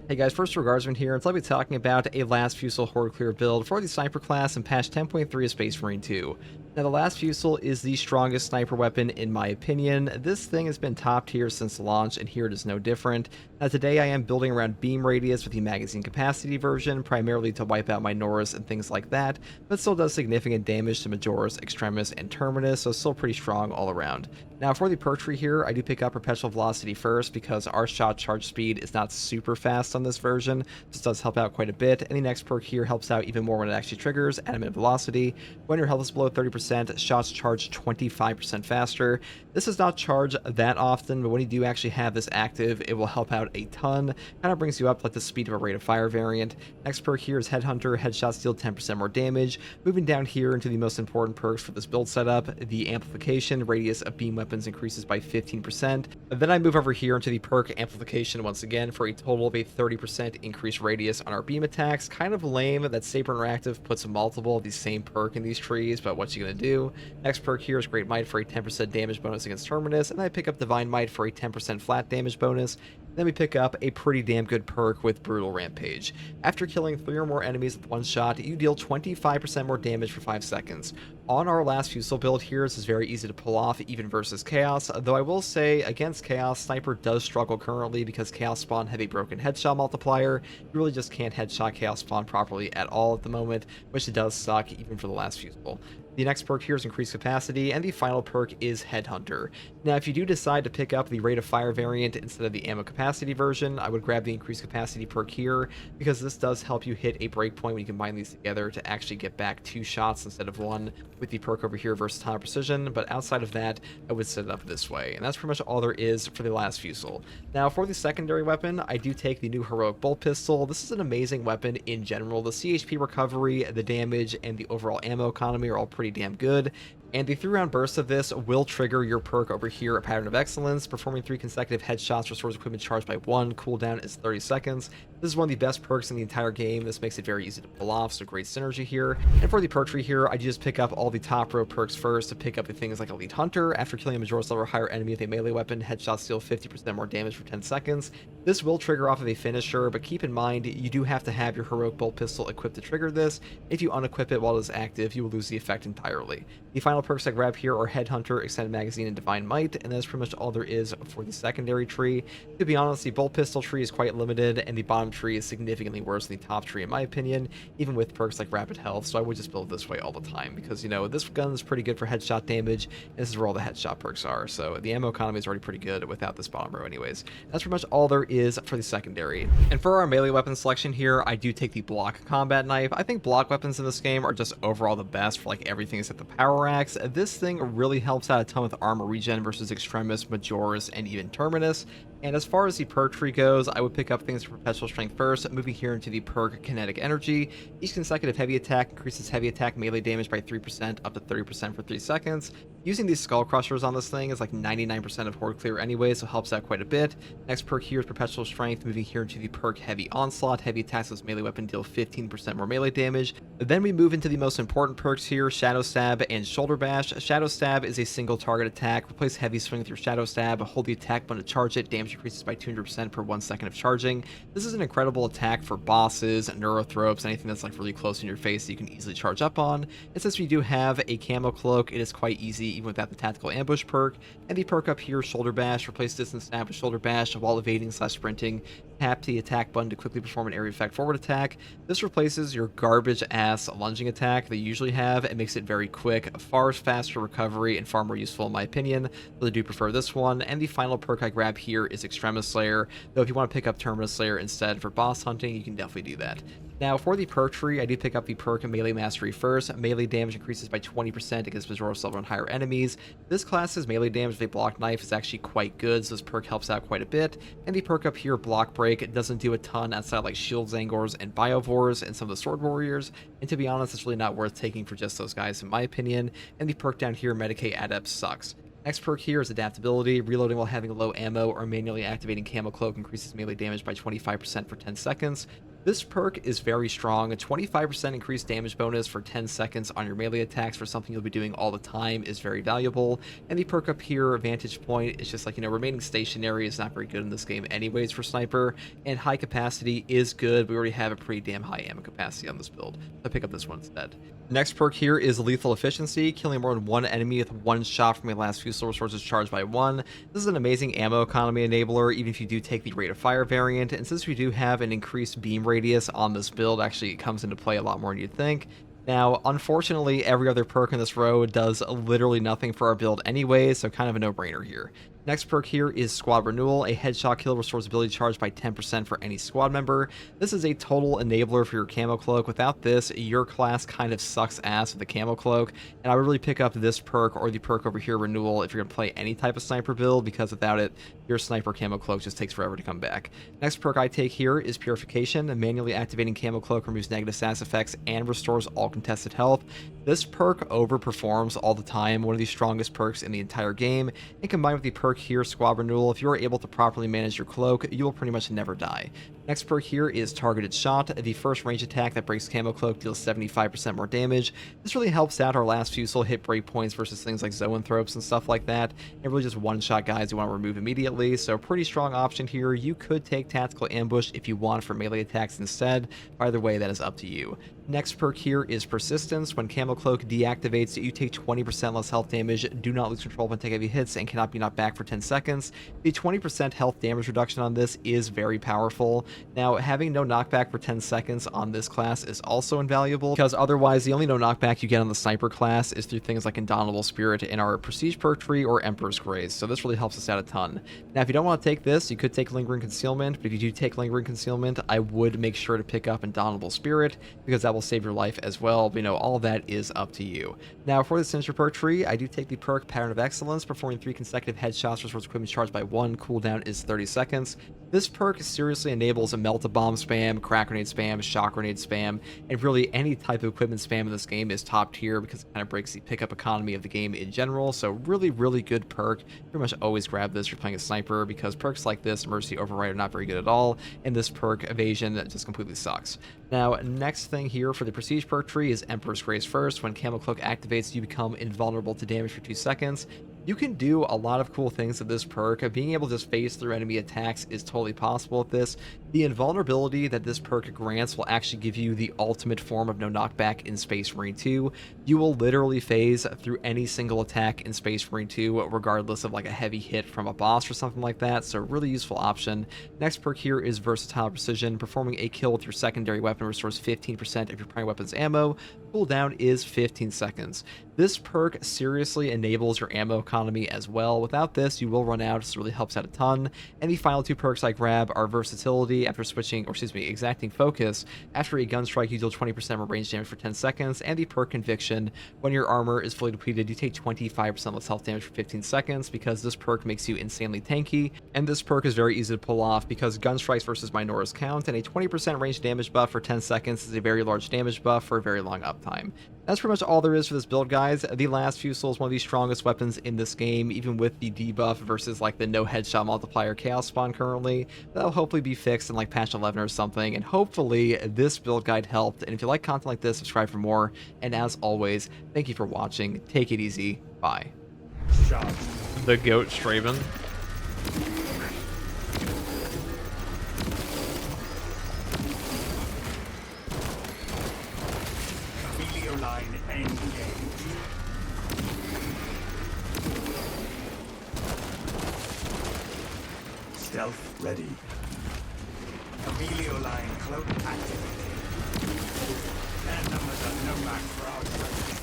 Hey guys, first Regardsman here, and so I'll be talking about a Last Fusil Horde Clear build for the Sniper class in patch 10.3 of Space Marine 2. Now, the Last Fusil is the strongest sniper weapon in my opinion. This thing has been top tier since launch, and here it is no different. Now, today I am building around beam radius with the magazine capacity version, primarily to wipe out my Norris and things like that, but still does significant damage to Majoris, Extremis, and Terminus, so still pretty strong all around. Now, for the perk tree here, I do pick up Perpetual Velocity first because our shot charge speed is not super fast on this version. This does help out quite a bit, and the next perk here helps out even more when it actually triggers, Adamant Velocity. When your health is below 30%, shots charge 25% faster. This does not charge that often, but when you do actually have this active, it will help out a ton. Kind of brings you up like the speed of a rate of fire variant. Next perk here is Headhunter. Headshots deal 10% more damage. Moving down here into the most important perks for this build setup, the amplification radius of beam weapons increases by 15%. Then I move over here into the perk amplification once again for a total of a 30% increased radius on our beam attacks. Kind of lame that Saber Interactive puts multiple of the same perk in these trees, but what's you gonna do? Next perk here is Great Might for a 10% damage bonus against Terminus, and then I pick up Divine Might for a 10% flat damage bonus. Then we pick up a pretty damn good perk with Brutal Rampage. After killing 3 or more enemies with one shot, you deal 25% more damage for 5 seconds. On our last Fusil build here, this is very easy to pull off even versus Chaos, though I will say against Chaos, Sniper does struggle currently because Chaos Spawn have a broken headshot multiplier. You really just can't headshot Chaos Spawn properly at all at the moment, which does suck even for the last Fusil. The next perk here is Increased Capacity, and the final perk is Headhunter. Now, if you do decide to pick up the Rate of Fire variant instead of the Ammo Capacity version, I would grab the Increased Capacity perk here, because this does help you hit a breakpoint when you combine these together to actually get back 2 shots instead of 1 with the perk over here, Versatile Precision, but outside of that, I would set it up this way, and that's pretty much all there is for the last Fusil. Now, for the secondary weapon, I do take the new Heroic Bolt Pistol. This is an amazing weapon in general. The CHP recovery, the damage, and the overall ammo economy are all pretty damn good, and the 3-round burst of this will trigger your perk over here, a Pattern of Excellence. Performing 3 consecutive headshots restores equipment charged by 1. Cooldown is 30 seconds. This is one of the best perks in the entire game. This makes it very easy to pull off, so great synergy here. And for the perk tree here, I just pick up all the top row perks first to pick up the things like Elite Hunter. After killing a Majoris level or higher enemy with a melee weapon, headshots deal 50% more damage for 10 seconds. This will trigger off of a finisher, but keep in mind, you do have to have your Heroic Bolt Pistol equipped to trigger this. If you unequip it while it is active, you will lose the effect entirely. The final perks I grab here are Headhunter, Extended Magazine, and Divine Might, and that's pretty much all there is for the secondary tree. To be honest, the Bolt Pistol tree is quite limited, and the bottom tree is significantly worse than the top tree in my opinion, even with perks like Rapid Health, so I would just build this way all the time, because, you know, this gun is pretty good for headshot damage, and this is where all the headshot perks are, so the ammo economy is already pretty good without this bottom row anyways. That's pretty much all there is for the secondary. And for our melee weapon selection here, I do take the Block Combat Knife. I think block weapons in this game are just overall the best for like everything except the Power Axe. This thing really helps out a ton with armor regen versus Extremis, Majoris, and even Terminus. And as far as the perk tree goes, I would pick up things for Perpetual Strength first, moving here into the perk Kinetic Energy. Each consecutive heavy attack increases heavy attack melee damage by 3% up to 30% for 3 seconds. Using these Skull Crushers on this thing is like 99% of Horde Clear anyway, so helps out quite a bit. Next perk here is Perpetual Strength, moving here into the perk Heavy Onslaught. Heavy attacks with melee weapon deal 15% more melee damage. Then we move into the most important perks here, Shadow Stab and Shoulder Bash. Shadow Stab is a single target attack. Replace Heavy Swing with your Shadow Stab, hold the attack button to charge it, damage increases by 200% per 1 second of charging. This is an incredible attack for bosses, neurothropes, anything that's like really close in your face that you can easily charge up on. And since we do have a camo cloak, it is quite easy even without the tactical ambush perk. And the perk up here, Shoulder Bash, replace distance stab with Shoulder Bash while evading / sprinting. Tap the attack button to quickly perform an area effect forward attack. This replaces your garbage ass lunging attack that you usually have and makes it very quick, far faster recovery, and far more useful in my opinion, but I do prefer this one. And the final perk I grab here is Extremis Slayer, though if you want to pick up Terminus Slayer instead for boss hunting, you can definitely do that. Now, for the perk tree, I do pick up the perk Melee Mastery first. Melee damage increases by 20% against Majoris level and higher enemies. This class's melee damage with a block knife is actually quite good, so this perk helps out quite a bit. And the perk up here, Block Break, it doesn't do a ton outside like Shield Zangors and Biovores and some of the Sword Warriors. And to be honest, it's really not worth taking for just those guys in my opinion. And the perk down here, Medicate Adept, sucks. Next perk here is Adaptability. Reloading while having low ammo or manually activating Camo Cloak increases melee damage by 25% for 10 seconds. This perk is very strong. A 25% increased damage bonus for 10 seconds on your melee attacks for something you'll be doing all the time is very valuable. And the perk up here, Vantage Point, is just like, remaining stationary is not very good in this game anyways for Sniper. And high capacity is good. We already have a pretty damn high ammo capacity on this build. So pick up this one instead. Next perk here is Lethal Efficiency. Killing more than one enemy with one shot from a last Fusil resources charged by one. This is an amazing ammo economy enabler, even if you do take the rate of fire variant. And since we do have an increased beam radius on this build, actually it comes into play a lot more than you'd think. Now, unfortunately, every other perk in this row does literally nothing for our build anyway, so kind of a no-brainer here. Next perk here is Squad Renewal. A headshot kill restores ability charge by 10% for any squad member. This is a total enabler for your camo cloak. Without this, your class kind of sucks ass with the camo cloak, and I would really pick up this perk or the perk over here, Renewal, if you're going to play any type of sniper build, because without it, your sniper camo cloak just takes forever to come back. Next perk I take here is Purification. Manually activating camo cloak removes negative status effects and restores all contested health. This perk overperforms all the time, one of the strongest perks in the entire game, and combined with the perk here, Squad Renewal, if you are able to properly manage your cloak, you will pretty much never die. Next perk here is Targeted Shot. The first range attack that breaks camo cloak deals 75% more damage. This really helps out our last Fusil hit breakpoints versus things like zoanthropes and stuff like that, and really just one-shot guys you want to remove immediately, so pretty strong option here. You could take Tactical Ambush if you want for melee attacks instead. Either way, that is up to you. Next perk here is Persistence. When Camo Cloak deactivates, you take 20% less health damage, do not lose control when take heavy hits, and cannot be knocked back for 10 seconds. The 20% health damage reduction on this is very powerful. Now, having no knockback for 10 seconds on this class is also invaluable, because otherwise the only no knockback you get on the Sniper class is through things like Indomitable Spirit in our Prestige perk tree or Emperor's Grace, so this really helps us out a ton. Now, if you don't want to take this, you could take Lingering Concealment, but if you do take Lingering Concealment, I would make sure to pick up Indomitable Spirit, because that will save your life as well. But, all of that is up to you. Now, for the Sinister perk tree, I do take the perk Pattern of Excellence. Performing 3 consecutive headshots restores equipment charged by 1. Cooldown is 30 seconds. This perk seriously enables a Melt-A-Bomb spam, Crack Grenade spam, Shock Grenade spam, and really any type of equipment spam in this game is top tier, because it kind of breaks the pickup economy of the game in general. So really, really good perk. Pretty much always grab this if you're playing a sniper, because perks like this, Emergency Override, are not very good at all, and this perk, Evasion, just completely sucks. Now, next thing here for the Prestige perk tree is Emperor's Grace first. When Camo Cloak activates, you become invulnerable to damage for 2 seconds. You can do a lot of cool things with this perk. Being able to just phase through enemy attacks is totally possible with this. The invulnerability that this perk grants will actually give you the ultimate form of no knockback in Space Marine 2. You will literally phase through any single attack in Space Marine 2, regardless of like a heavy hit from a boss or something like that, so really useful option. Next perk here is Versatile Precision. Performing a kill with your secondary weapon restores 15% of your primary weapon's ammo. Cooldown is 15 seconds. This perk seriously enables your ammo economy as well. Without this, you will run out, so it really helps out a ton. And the final 2 perks I grab are Versatility after switching, or excuse me, Exacting Focus. After a gun strike, you deal 20% more range damage for 10 seconds, and the perk Conviction. When your armor is fully depleted, you take 25% less health damage for 15 seconds, because this perk makes you insanely tanky. And this perk is very easy to pull off, because gun strikes versus Minoras count, and a 20% range damage buff for 10 seconds is a very large damage buff for a very long uptime. That's pretty much all there is for this build, guys. The last Fusil is one of the strongest weapons in this game, even with the debuff versus like the no headshot multiplier chaos spawn currently. That'll hopefully be fixed in like patch 11 or something, and hopefully this build guide helped. And if you like content like this, subscribe for more. And as always, thank you for watching. Take it easy. Bye. The goat Straven. Stealth ready. Emilio line cloak activated. Their numbers are no match for our strength.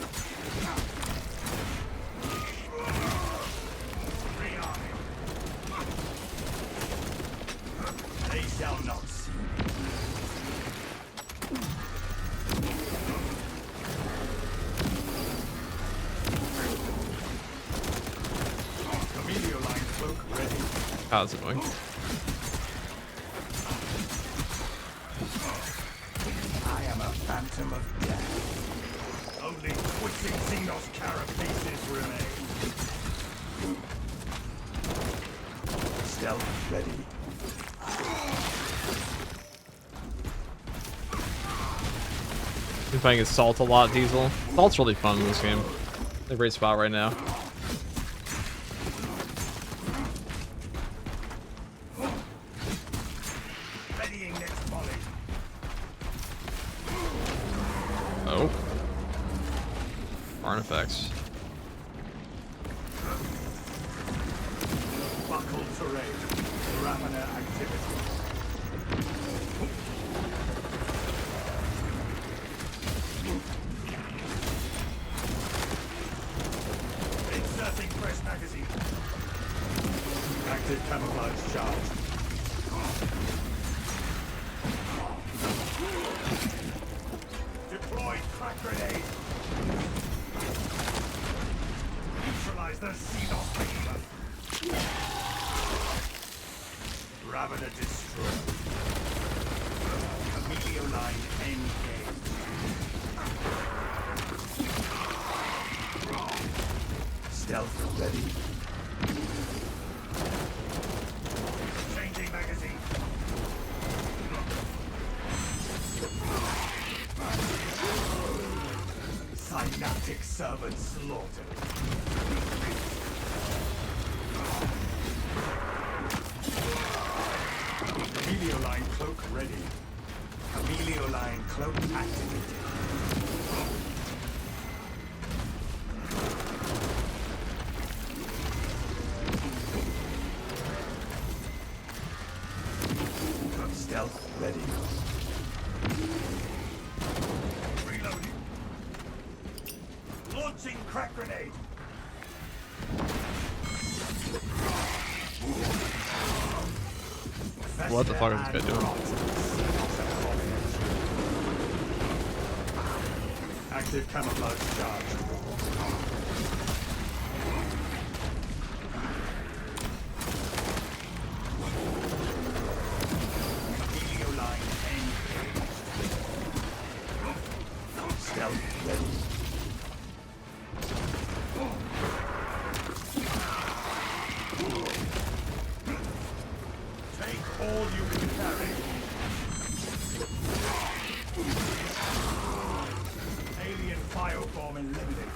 They shall not see me. Emilio line cloak ready. Oh, that's annoying. I am a phantom of death. Only twitching Xenos carapaces remain. Stealth ready. Been playing Assault a lot, Diesel. Assault's really fun in this game. A great spot right now. Readying next volley. Oh. Artifacts. Buckle terrain. Ramana activity. Inserting fresh magazine. Active camouflage charge. Deploy crack grenade. Neutralize the Xenos behemoth. Ravana destroyed. Emilio line engaged. Stealth ready. Changing magazine. Synaptic servant slaughtered. Emilio line cloak ready. Emilio line cloak activated. Stealth ready. Reloading. Launching crack grenade. What the fuck is this guy doing? Active camouflage charge. Helio line engaged. Stealth ready. Take all you can carry. Alien firebomb eliminated.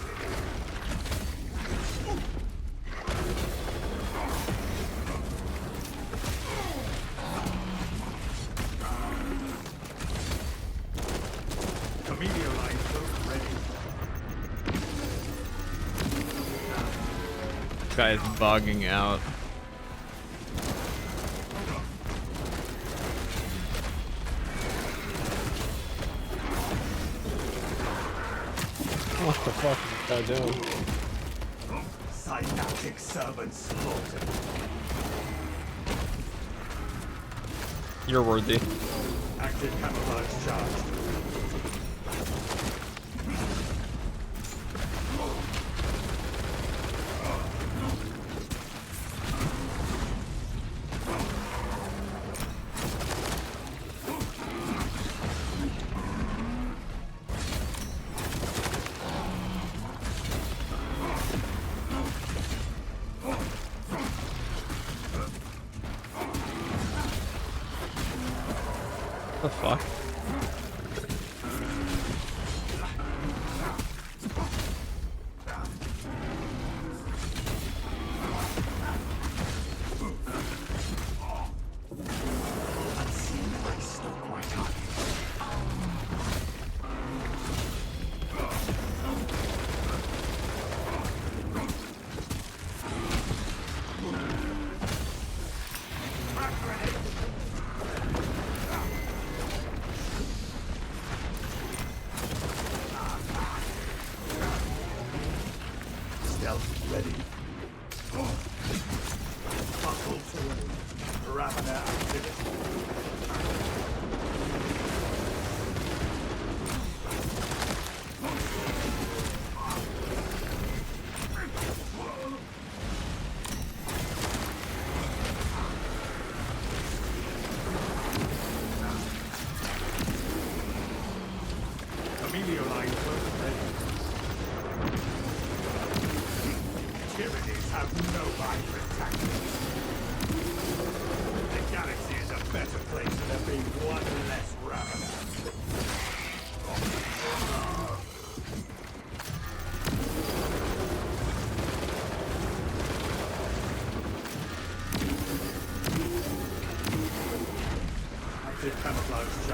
Emilio line cloak ready. This guy is bugging out. What the fuck is this guy doing? Synaptic servant slaughtered. You're worthy. Active camouflage charged. What the fuck? Unseen, I still quite hot.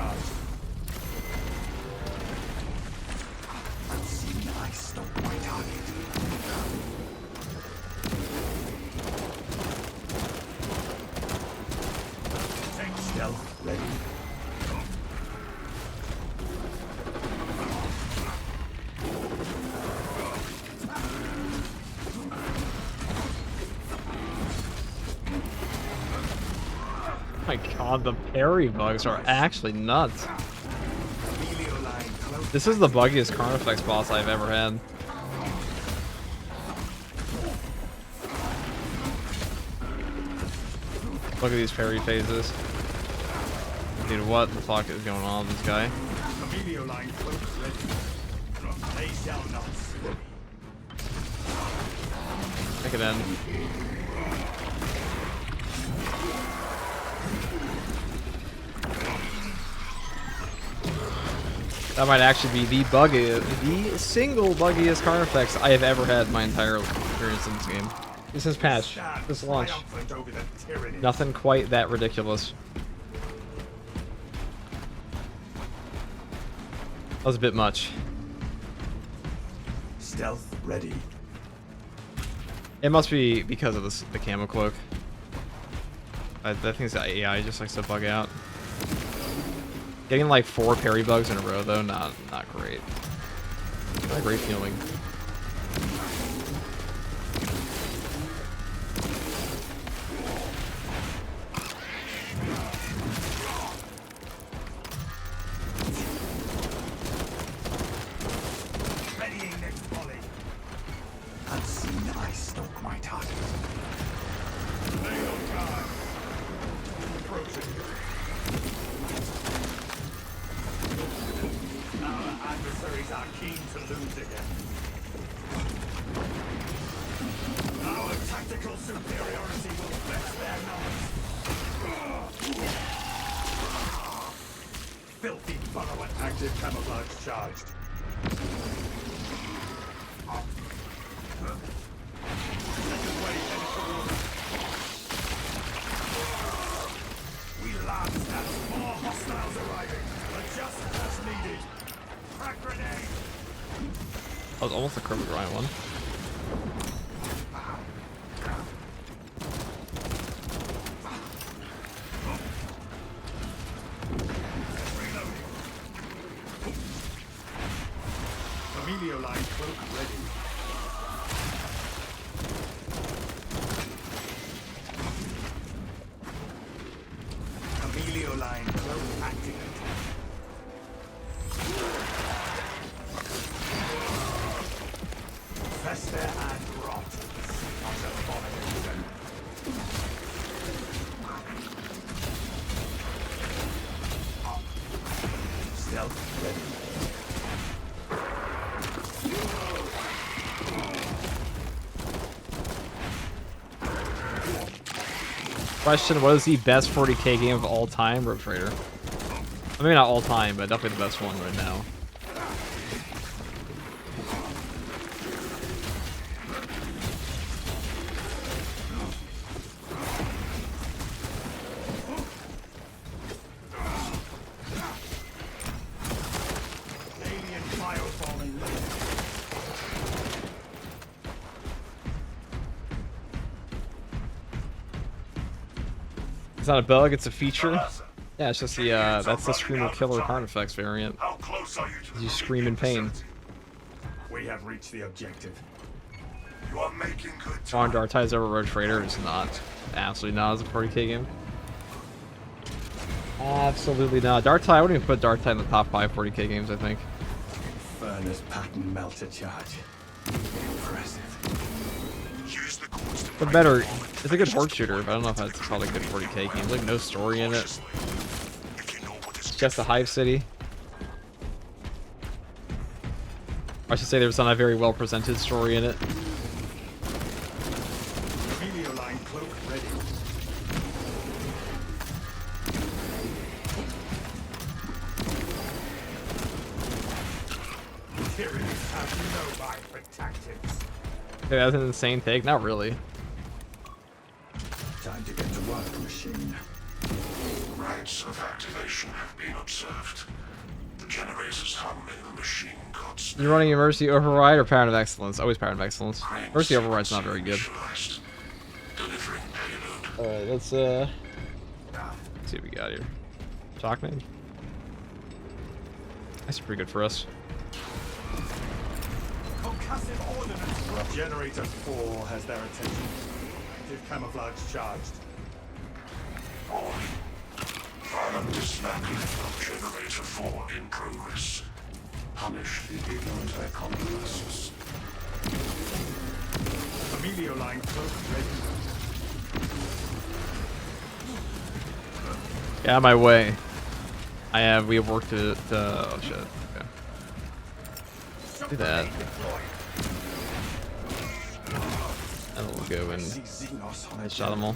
charged. Unseen eye stalk my target. Tank stealth ready. My god, the parry bugs are actually nuts. This is the buggiest Carnifex boss I've ever had. Look at these parry phases. Dude, what the fuck is going on with this guy? Make it end. That might actually be the single buggiest Carnifex I have ever had in my entire experience in this game. This is patch, this launch. Nothing quite that ridiculous. That was a bit much. Stealth ready. It must be because of the camo cloak. I think it's the AI just likes to bug out. Getting like 4 parry bugs in a row though, not great. Not a great feeling. Readying next volley. Unseen eye stalk my target. Lay on guard. Approaching. Our adversaries are keen to lose again. Our tactical superiority will fetch their numbers. Filthy burrow and active camouflage charged. Second wave headed toward us. We laughed at more hostiles arriving, but just as needed. Crack grenade! That was almost a Chroma Grind one. Emilio line cloak ready. Emilio line cloak activated. Fester and rot. Not abomination. Stealth ready. Question, what is the best 40k game of all time? Rogue Trader. I mean, not all time, but definitely the best one right now. Alien fireball in lane. It's not a bug, it's a feature. Yeah, it's just the, that's the Screamer Killer Carnifex variant. How close are you to You scream in pain. We have reached the objective. You are making good Ron time. Dartai's over Rogue Trader is not. Absolutely not as a 40k game. Absolutely not. Dartai, I wouldn't even put Dartai in the top 5 40k games, I think. Furnace pattern melter charge. Impressive. Use the course to But better, it's a good horde shooter, but I don't know if that's called a good 40k game. There's like no story in it. It's just a hive city. Or I should say there's not a very well presented story in it. Emilio line cloak ready. Tyranids have no mind for tactics. Okay, that's an insane take. Not really. Time to get to work, machine. Rates of activation have been observed. The generators hum in the machine gods. You're running emergency override or pattern of excellence? Always pattern of excellence. Emergency override's not very good. Delivering payload. Alright, let's see what we got here. Shockman. That's pretty good for us. Concussive ordnance. Generator 4 has their attention. Active camouflage charged. Violent dismantling of generator 4 in progress. Punish the ignorant iconoclasts. Emilio line cloak ready. Get out of my way. We have work to oh shit. Okay. Do that. And we'll go and I shot them all.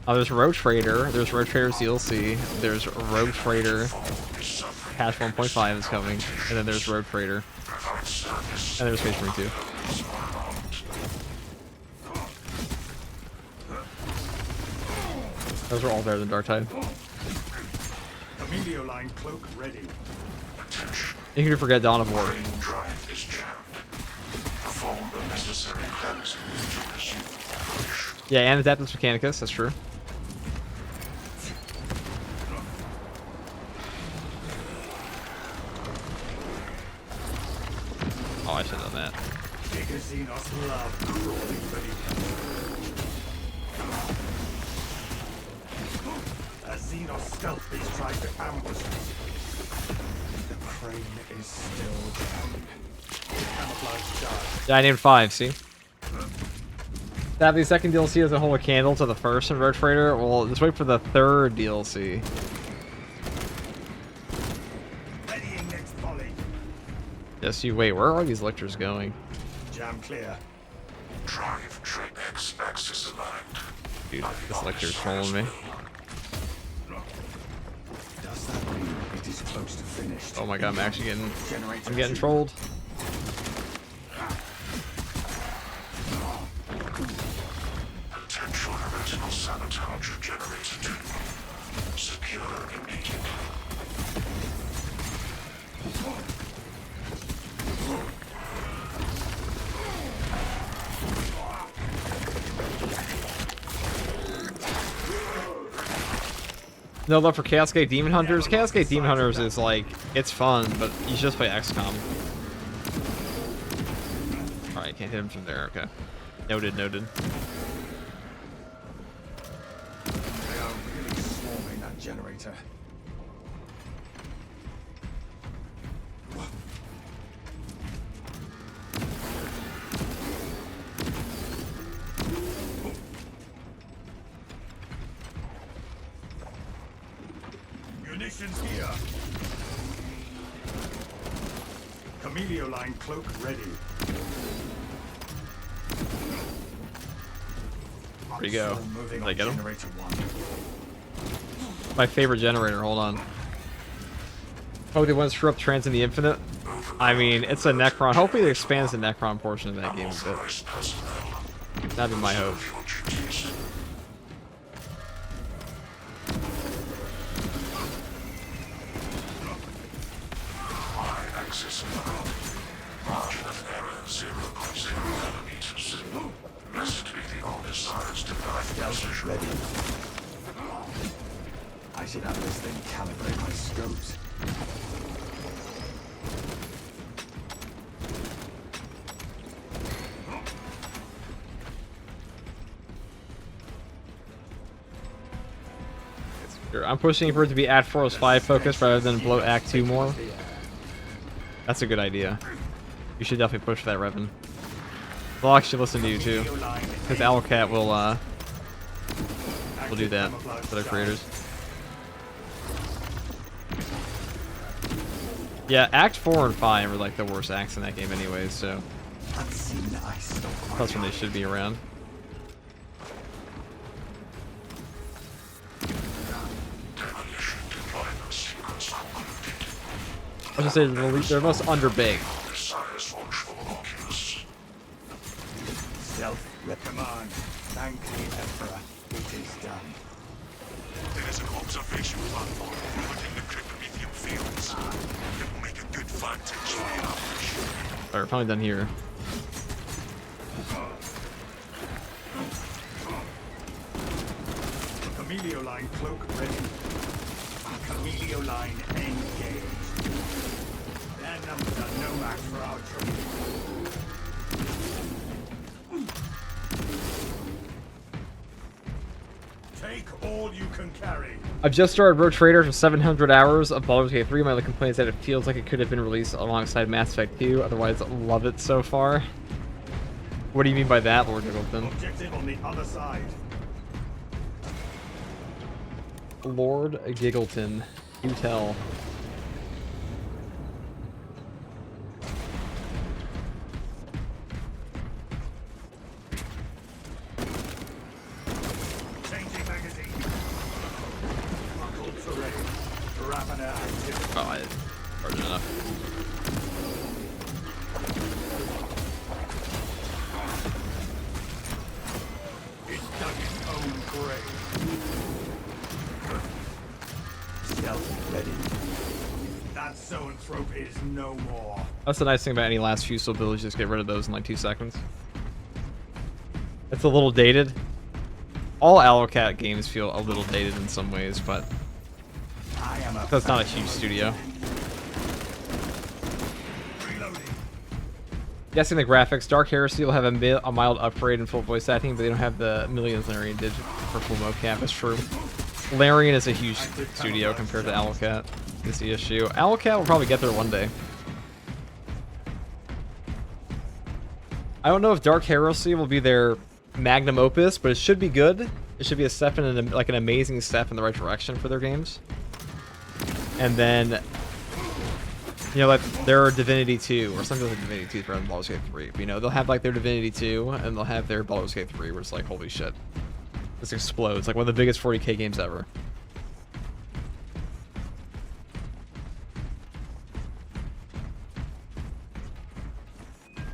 Oh, there's Rogue Trader. There's Rogue Trader's DLC. There's Rogue Trader. Patch 1.5 is coming. And then there's Rogue Trader. And there's Space Marine 2. Those are all better than Dark Tide. Emilio line cloak ready. You can forget Dawn of War. Drive is jammed. Perform the necessary cleansing to resume operation. Yeah, and Adeptus Mechanicus, that's true. Oh, I should have done that. Xenos love crawling beneath. A Xenos stealth beast tried to ambush us. The crane is still down. Camouflage charge. Yeah, I named 5, see? That the second DLC doesn't hold a candle to the first in Rogue Trader. Well, just wait for the third DLC. Readying next volley. Yes, you wait. Where are these lictors going? Jam clear. Drive train X axis aligned. Dude, this lictor's trolling me. Does that mean it is close to finished? Oh my god, I'm actually getting... Generator I'm getting 2. trolled. Potential original sabotage of generator 2. Secure immediately. No love for Chaos Gate Demon Hunters. Chaos Gate Demon Hunters is like, it's fun, but you should just play XCOM. Alright, can't hit him from there, okay. Noted, noted. They are really swarming that generator. Munitions here. Camelio line cloak ready. There you go. Moving Did I on get him? generator 1. My favorite generator, hold on. Oh, they want to screw up Trans in the Infinite? I mean, it's a Necron. Hopefully it expands the Necron portion of that game a bit. That'd be my hope. Y-axis allowed. Margin of error 0.0 millimeters. Blessed be the omniscience divine precision. Ready. I should have this thing calibrate my scopes. I'm pushing for it to be Act 4 5 focused rather than blow Act 2 more. That's a good idea. You should definitely push for that, Revan. They'll actually listen to you too. Because Owlcat will do that for their creators. Yeah, Act 4 and 5 are like the worst acts in that game anyways, so that's when they should be around. I was gonna say they're most underbaked. Desires watchful Oculus. Self-command. Thank the Emperor. It is done. There is an observation platform within the Cryptomethium fields. It will make a good vantage for the ambush. Alright, we're probably done here. Camelio line cloak ready. Camelio line engaged. Their numbers are no match for our troops. Take all you can carry. I've just started Road Trader for 700 hours of Baldur's Gate 3. My only complaint is that it feels like it could have been released alongside Mass Effect 2. Otherwise, love it so far. What do you mean by that, Lord Giggleton? Objective on the other side. Lord Giggleton, you tell. Changing magazine. Buckle terrain. Ravener activity. Oh, I started enough. It dug its own grave. Stealth ready. That zoanthrope is no more. That's the nice thing about any last Fusil build, is just get rid of those in like 2 seconds. It's a little dated. All Alocat games feel a little dated in some ways, but I am a that's not a huge studio. reloading. Guessing the graphics, Dark Heresy will have a mild upgrade in full voice acting, but they don't have the millions Larian did for full mocap. That's true. Larian is a huge studio compared to Alocat. Is the issue. Alocat will probably get there one day. I don't know if Dark Heresy will be their magnum opus, but it should be good. It should be a step in an amazing step in the right direction for their games. And then, you know, like their Divinity 2 or something like Divinity 2 for Baldur's Gate 3. But, you know, they'll have like their Divinity 2 and they'll have their Baldur's Gate 3 where it's like, holy shit. This explodes. Like one of the biggest 40k games ever.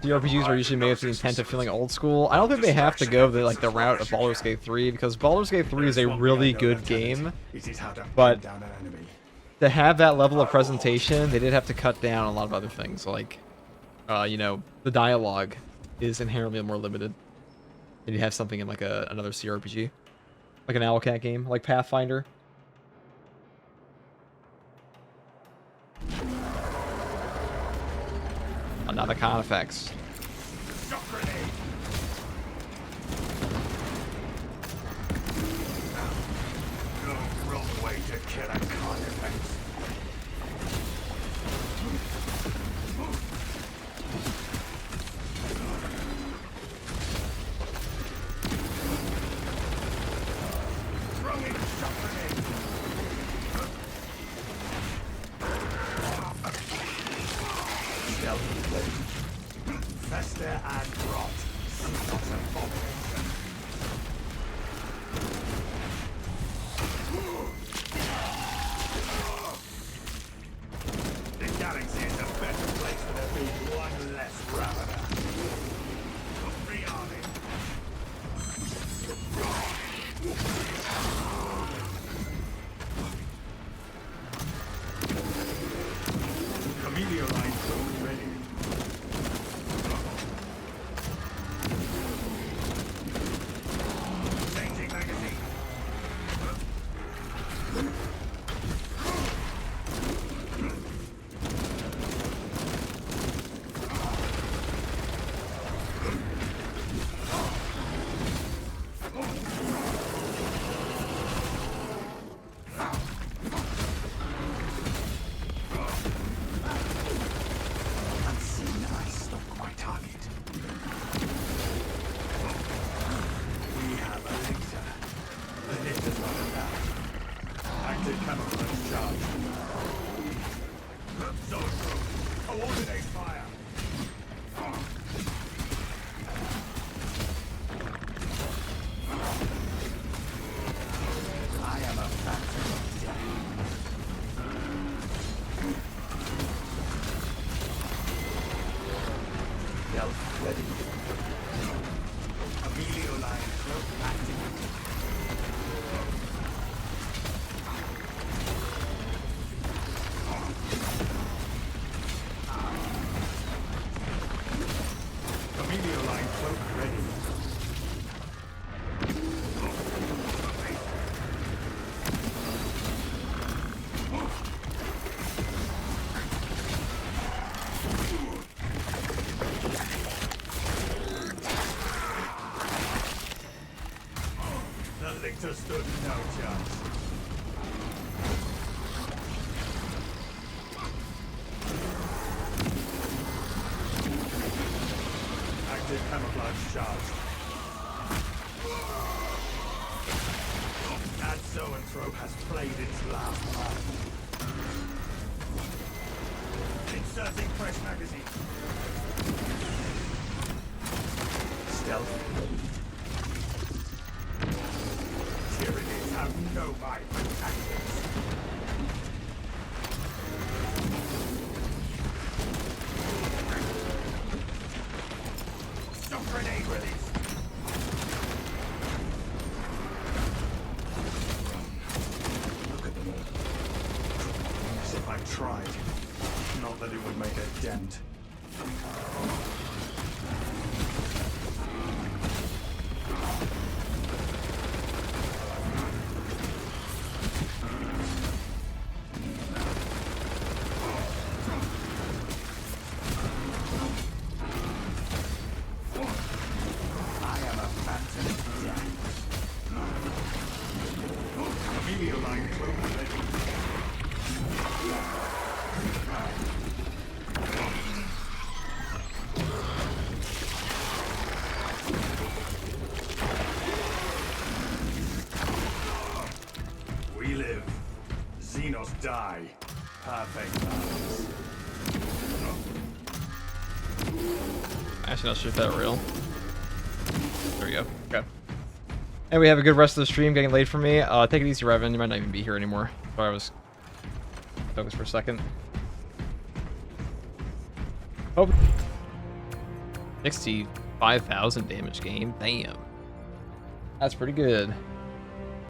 JRPGs are usually made with the intent of feeling old school. I don't think they have to go the route of Baldur's Gate 3 because Baldur's Gate 3 is a really good game, but to have that level of presentation, they did have to cut down a lot of other things. Like, you know, the dialogue is inherently more limited. And you have something in like another CRPG, like an Owlcat game, like Pathfinder. Another con effects. No wrong way to kill a con effect. Throwing shot grenade. Fester and rot. Not an abomination. The galaxy is a better place for there being one less Ravener. Free army. Camelio line code ready. Hunter stood no chance. Active camouflage charge. That zoanthrope has played its last hand. Inserting fresh magazine. Stealth. Tyranids have no mind for tactics. Stop grenade release. Look at them all. As if I tried. Not that it would make a dent. I am a phantom of death. Meteor line close ready. We live. Xenos die. Perfect balance. Actually, not sure if that real. There we go. Okay. And we have a good rest of the stream. Getting late for me. Take it easy, Revan. You might not even be here anymore. Sorry, I was focused for a second. Oh. 65,000 damage gain. Damn. That's pretty good.